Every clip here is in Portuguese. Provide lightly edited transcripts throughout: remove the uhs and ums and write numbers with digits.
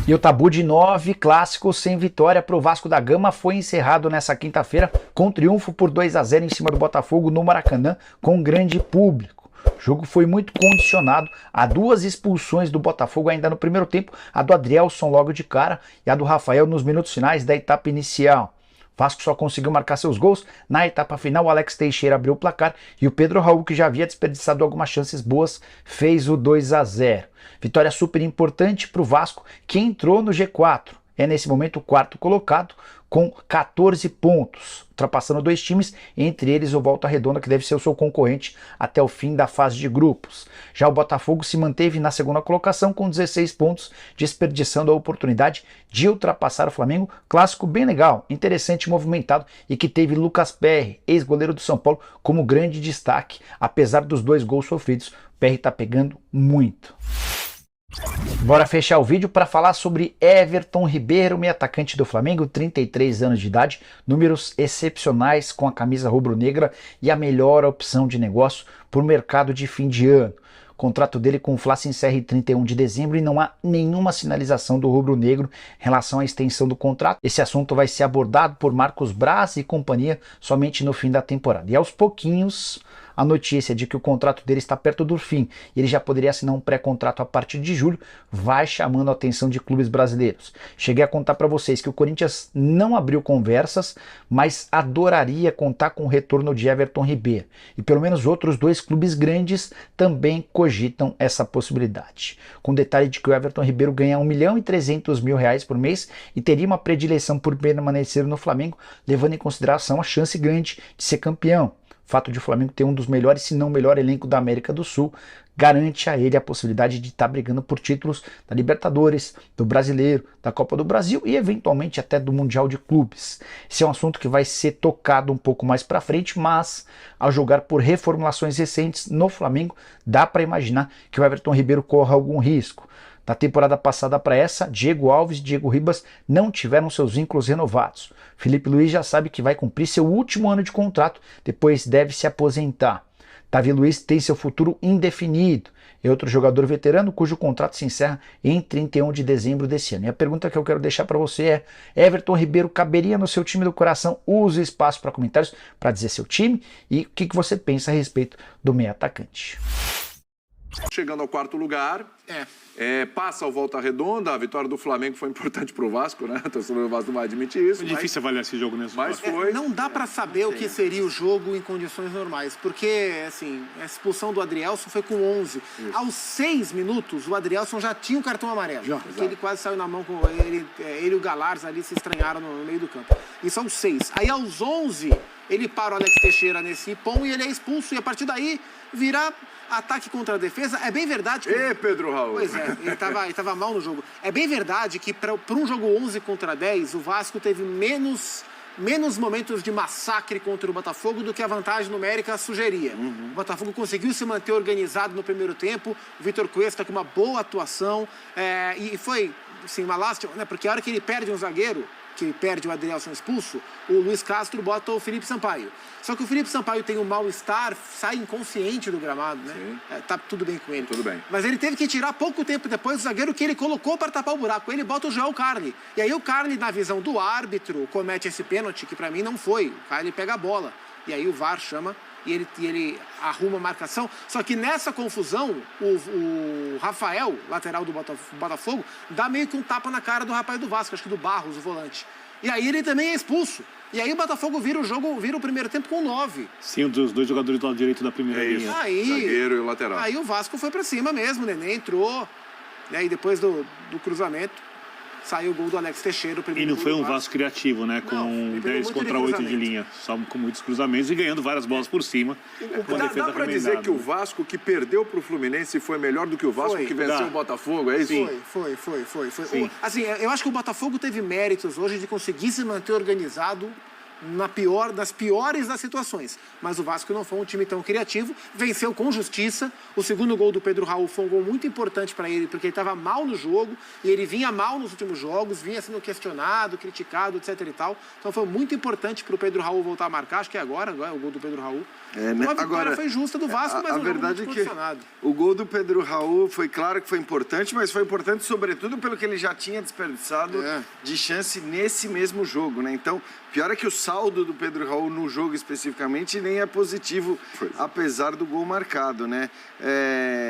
E o tabu de 9 clássicos sem vitória para o Vasco da Gama foi encerrado nessa quinta-feira com triunfo por 2-0 em cima do Botafogo no Maracanã com grande público. O jogo foi muito condicionado a 2 expulsões do Botafogo ainda no primeiro tempo, a do Adrielson logo de cara e a do Rafael nos minutos finais da etapa inicial. O Vasco só conseguiu marcar seus gols na etapa final. O Alex Teixeira abriu o placar e o Pedro Raul, que já havia desperdiçado algumas chances boas, fez o 2-0. Vitória super importante para o Vasco, que entrou no G4. É nesse momento o quarto colocado com 14 pontos, ultrapassando 2 times, entre eles o Volta Redonda, que deve ser o seu concorrente até o fim da fase de grupos. Já o Botafogo se manteve na segunda colocação com 16 pontos, desperdiçando a oportunidade de ultrapassar o Flamengo. Clássico bem legal, interessante e movimentado, e que teve Lucas Perry, ex-goleiro do São Paulo, como grande destaque. Apesar dos 2 gols sofridos, o Perry tá pegando muito. Bora fechar o vídeo para falar sobre Everton Ribeiro, meio atacante do Flamengo, 33 anos de idade, números excepcionais com a camisa rubro-negra e a melhor opção de negócio para o mercado de fim de ano. O contrato dele com o Fla se encerra em 31 de dezembro e não há nenhuma sinalização do rubro-negro em relação à extensão do contrato. Esse assunto vai ser abordado por Marcos Braz e companhia somente no fim da temporada. E aos pouquinhos, a notícia de que o contrato dele está perto do fim e ele já poderia assinar um pré-contrato a partir de julho vai chamando a atenção de clubes brasileiros. Cheguei a contar para vocês que o Corinthians não abriu conversas, mas adoraria contar com o retorno de Everton Ribeiro. E pelo menos outros 2 clubes grandes também cogitam essa possibilidade. Com o detalhe de que o Everton Ribeiro ganha R$1.300.000 por mês e teria uma predileção por permanecer no Flamengo, levando em consideração a chance grande de ser campeão. O fato de o Flamengo ter um dos melhores, se não o melhor elenco da América do Sul, garante a ele a possibilidade de estar brigando por títulos da Libertadores, do Brasileiro, da Copa do Brasil e eventualmente até do Mundial de Clubes. Esse é um assunto que vai ser tocado um pouco mais para frente, mas ao jogar por reformulações recentes no Flamengo, dá para imaginar que o Everton Ribeiro corra algum risco. Na temporada passada para essa, Diego Alves e Diego Ribas não tiveram seus vínculos renovados. Felipe Luiz já sabe que vai cumprir seu último ano de contrato, depois deve se aposentar. Davi Luiz tem seu futuro indefinido. É outro jogador veterano cujo contrato se encerra em 31 de dezembro desse ano. E a pergunta que eu quero deixar para você é: Everton Ribeiro caberia no seu time do coração? Use o espaço para comentários para dizer seu time e o que você pensa a respeito do meio atacante. Chegando ao 4º lugar, passa ao Volta Redonda. A vitória do Flamengo foi importante para o Vasco, né? O torcedor do Vasco não vai admitir isso. É difícil avaliar esse jogo nesse mas foi. Não dá para saber o que seria o jogo em condições normais, porque assim, a expulsão do Adrielson foi com 11. Isso. Aos 6 minutos, o Adrielson já tinha um cartão amarelo. Porque ele quase saiu na mão com ele e o Galharz ali se estranharam no meio do campo. Isso aos 6. Aí aos 11, ele para o Alex Teixeira nesse pão e ele é expulso. E a partir daí, vira ataque contra a defesa. É bem verdade que... Pedro Raul. Pois é, ele tava mal no jogo. É bem verdade que para um jogo 11 contra 10, o Vasco teve menos momentos de massacre contra o Botafogo do que a vantagem numérica sugeria. O Botafogo conseguiu se manter organizado no primeiro tempo, o Vitor Cuesta com uma boa atuação, e foi assim, uma lástima, né? Porque a hora que ele perde um zagueiro, que perde o Adrielson expulso, o Luiz Castro bota o Felipe Sampaio. Só que o Felipe Sampaio tem um mal-estar, sai inconsciente do gramado, né? Tá tudo bem com ele. Tudo bem. Mas ele teve que tirar pouco tempo depois o zagueiro que ele colocou para tapar o buraco. Ele bota o Joel Carli. E aí o Carli, na visão do árbitro, comete esse pênalti, que para mim não foi. O Carli pega a bola. E aí o VAR chama e ele arruma a marcação. Só que nessa confusão, o Rafael, lateral do Botafogo, dá meio que um tapa na cara do rapaz do Vasco, acho que do Barros, o volante. E aí ele também é expulso. E aí o Botafogo vira o primeiro tempo com 9. Sim, um dos 2 jogadores do lado direito da primeira linha. Aí, zagueiro e o lateral. Aí o Vasco foi pra cima mesmo, o Nenê entrou. E aí depois do cruzamento, saiu o gol do Alex Teixeira. E não foi um Vasco criativo, né? Com 10 contra 8 de linha. Só com muitos cruzamentos e ganhando várias bolas por cima. Dá pra dizer que o Vasco, que perdeu pro Fluminense, foi melhor do que o Vasco que venceu o Botafogo, é isso? Foi. Assim, eu acho que o Botafogo teve méritos hoje de conseguir se manter organizado das piores das situações. Mas o Vasco não foi um time tão criativo, venceu com justiça. O segundo gol do Pedro Raul foi um gol muito importante para ele, porque ele estava mal no jogo, e ele vinha mal nos últimos jogos, vinha sendo questionado, criticado, etc e tal. Então foi muito importante para o Pedro Raul voltar a marcar, acho que agora é o gol do Pedro Raul. Uma vitória foi justa do Vasco, mas a um jogo verdade muito é que condicionado. o gol do Pedro Raul foi claro que foi importante, mas foi importante sobretudo pelo que ele já tinha desperdiçado de chance nesse mesmo jogo, né? Então, pior é que o saldo do Pedro Raul no jogo especificamente nem é positivo, apesar do gol marcado, né?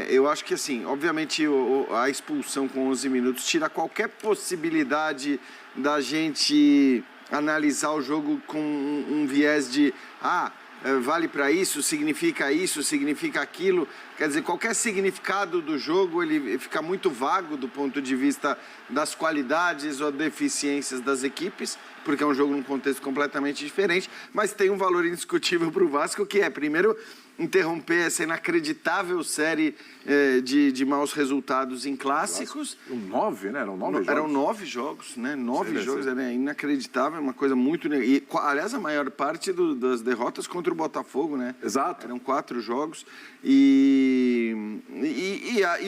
Eu acho que, assim, obviamente a expulsão com 11 minutos tira qualquer possibilidade da gente analisar o jogo com um viés de vale para isso, significa aquilo. Quer dizer, qualquer significado do jogo ele fica muito vago do ponto de vista das qualidades ou deficiências das equipes, porque é um jogo num contexto completamente diferente, mas tem um valor indiscutível para o Vasco, que é, primeiro, interromper essa inacreditável série de maus resultados em clássicos. 9, né? Eram 9 jogos. Eram 9 jogos, né? 9 jogos, era inacreditável, uma coisa muito... E, aliás, a maior parte das derrotas contra o Botafogo, né? Exato. Eram 4 jogos. E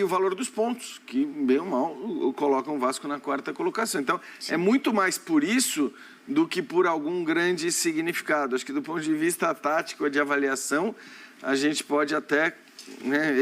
o valor dos pontos, que, bem ou mal, colocam o Vasco na 4ª colocação. Então, é muito mais por isso do que por algum grande significado. Acho que do ponto de vista tático, de avaliação, a gente pode até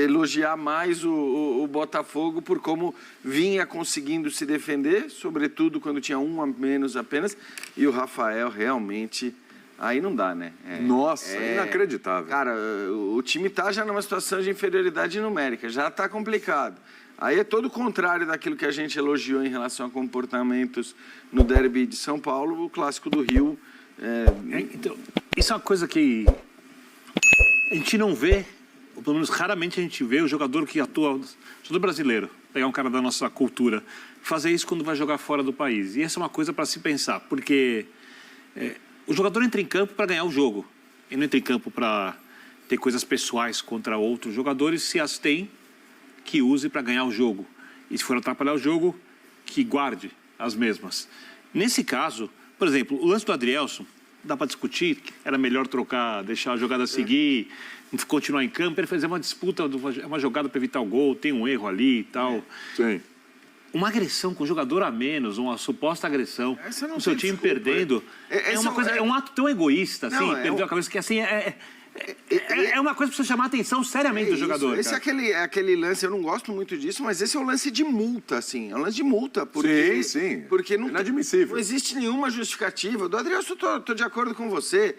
elogiar mais o Botafogo por como vinha conseguindo se defender, sobretudo quando tinha um a menos apenas, e o Rafael realmente... Aí não dá, né? Nossa, inacreditável. Cara, o time tá já numa situação de inferioridade numérica, já tá complicado. Aí é todo o contrário daquilo que a gente elogiou em relação a comportamentos no derby de São Paulo, o clássico do Rio. Então, isso é uma coisa que a gente não vê, ou pelo menos raramente a gente vê o jogador que atua, jogador brasileiro, pegar um cara da nossa cultura, fazer isso quando vai jogar fora do país. E essa é uma coisa para se pensar, porque o jogador entra em campo para ganhar o jogo. Ele não entra em campo para ter coisas pessoais contra outros jogadores, se as tem, que use para ganhar o jogo. E se for atrapalhar o jogo, que guarde as mesmas. Nesse caso, por exemplo, o lance do Adrielson, dá para discutir, era melhor trocar, deixar a jogada seguir, continuar em campo, ele fazer uma disputa, uma jogada para evitar o gol, tem um erro ali e tal. Sim. Uma agressão com o jogador a menos, uma suposta agressão, o seu time desculpa, perdendo, é um ato tão egoísta, assim, perdeu a cabeça, que assim, é uma coisa para você chamar a atenção seriamente do jogador. Esse é aquele lance, eu não gosto muito disso, mas esse é o lance de multa, assim. É um lance de multa. Porque, sim. Porque não, inadmissível. Não existe nenhuma justificativa. Do Adriano, eu tô de acordo com você.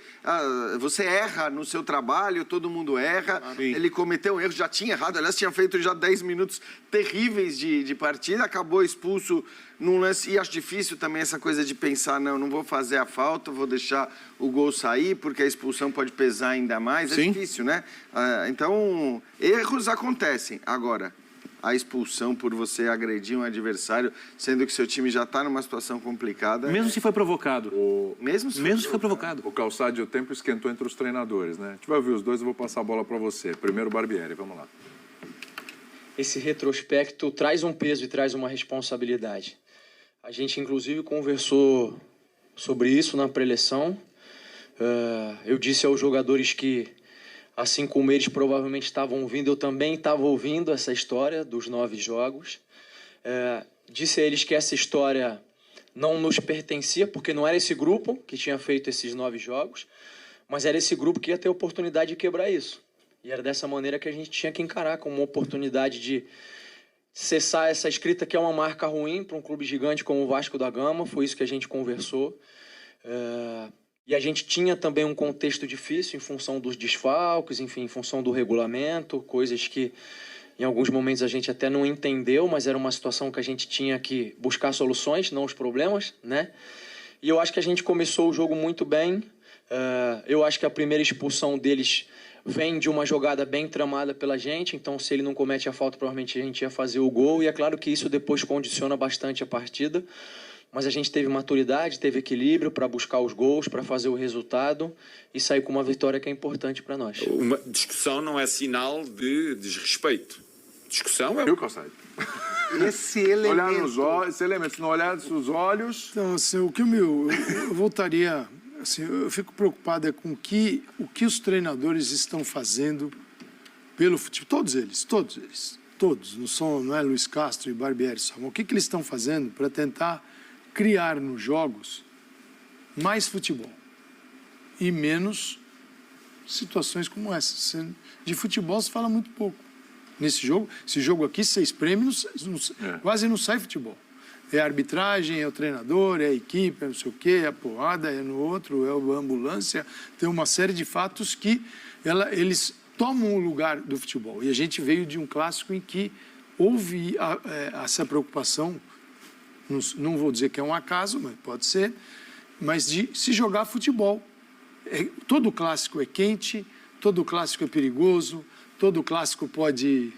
Você erra no seu trabalho, todo mundo erra. Ele cometeu um erro, já tinha errado. Aliás, tinha feito já 10 minutos terríveis de partida, acabou expulso num lance, e acho difícil também essa coisa de pensar, não vou fazer a falta, vou deixar o gol sair, porque a expulsão pode pesar ainda mais. Sim. É difícil, né? Então, erros acontecem. Agora, a expulsão por você agredir um adversário, sendo que seu time já está numa situação complicada... Mesmo se foi provocado. Mesmo se foi provocado. O Calçade e o tempo esquentou entre os treinadores, né? A gente vai ouvir os dois, eu vou passar a bola para você. Primeiro, Barbieri, vamos lá. Esse retrospecto traz um peso e traz uma responsabilidade. A gente, inclusive, conversou sobre isso na pré-eleição. Eu disse aos jogadores que, assim como eles provavelmente estavam ouvindo, eu também estava ouvindo essa história dos 9 jogos. Disse a eles que essa história não nos pertencia, porque não era esse grupo que tinha feito esses 9 jogos, mas era esse grupo que ia ter a oportunidade de quebrar isso. E era dessa maneira que a gente tinha que encarar como uma oportunidade de cessar essa escrita, que é uma marca ruim para um clube gigante como o Vasco da Gama. Foi isso que a gente conversou. E a gente tinha também um contexto difícil em função dos desfalques, enfim, em função do regulamento, coisas que em alguns momentos a gente até não entendeu, mas era uma situação que a gente tinha que buscar soluções, não os problemas, né? E eu acho que a gente começou o jogo muito bem. Eu acho que a primeira expulsão deles vem de uma jogada bem tramada pela gente, então se ele não comete a falta, provavelmente a gente ia fazer o gol, e é claro que isso depois condiciona bastante a partida, mas a gente teve maturidade, teve equilíbrio para buscar os gols, para fazer o resultado e sair com uma vitória que é importante para nós. Uma discussão não é sinal de desrespeito. Discussão é... Viu, Calçade? Esse elemento... Olhar nos olhos, esse elemento, se não olhar nos olhos... Então, assim, o que eu voltaria assim, eu fico preocupado com o que os treinadores estão fazendo pelo futebol. Todos. Não é Luiz Castro e Barbieri só. O que eles estão fazendo para tentar criar nos jogos mais futebol e menos situações como essa. De futebol se fala muito pouco. Esse jogo aqui, 6 prêmios, quase não sai futebol. É a arbitragem, é o treinador, é a equipe, é não sei o quê, é a porrada, é no outro, é a ambulância. Tem uma série de fatos que eles tomam o lugar do futebol. E a gente veio de um clássico em que houve essa preocupação, não vou dizer que é um acaso, mas pode ser, mas de se jogar futebol. Todo clássico é quente, todo clássico é perigoso, todo clássico pode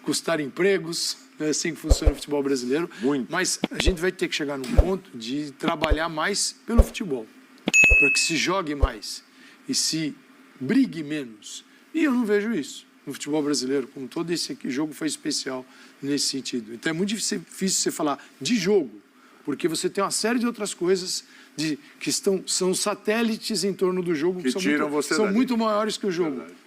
custar empregos, é assim que funciona o futebol brasileiro. Muito. Mas a gente vai ter que chegar num ponto de trabalhar mais pelo futebol, para que se jogue mais e se brigue menos. E eu não vejo isso no futebol brasileiro, como todo esse jogo foi especial nesse sentido. Então é muito difícil você falar de jogo, porque você tem uma série de outras coisas que são satélites em torno do jogo que são muito maiores que o jogo. Verdade.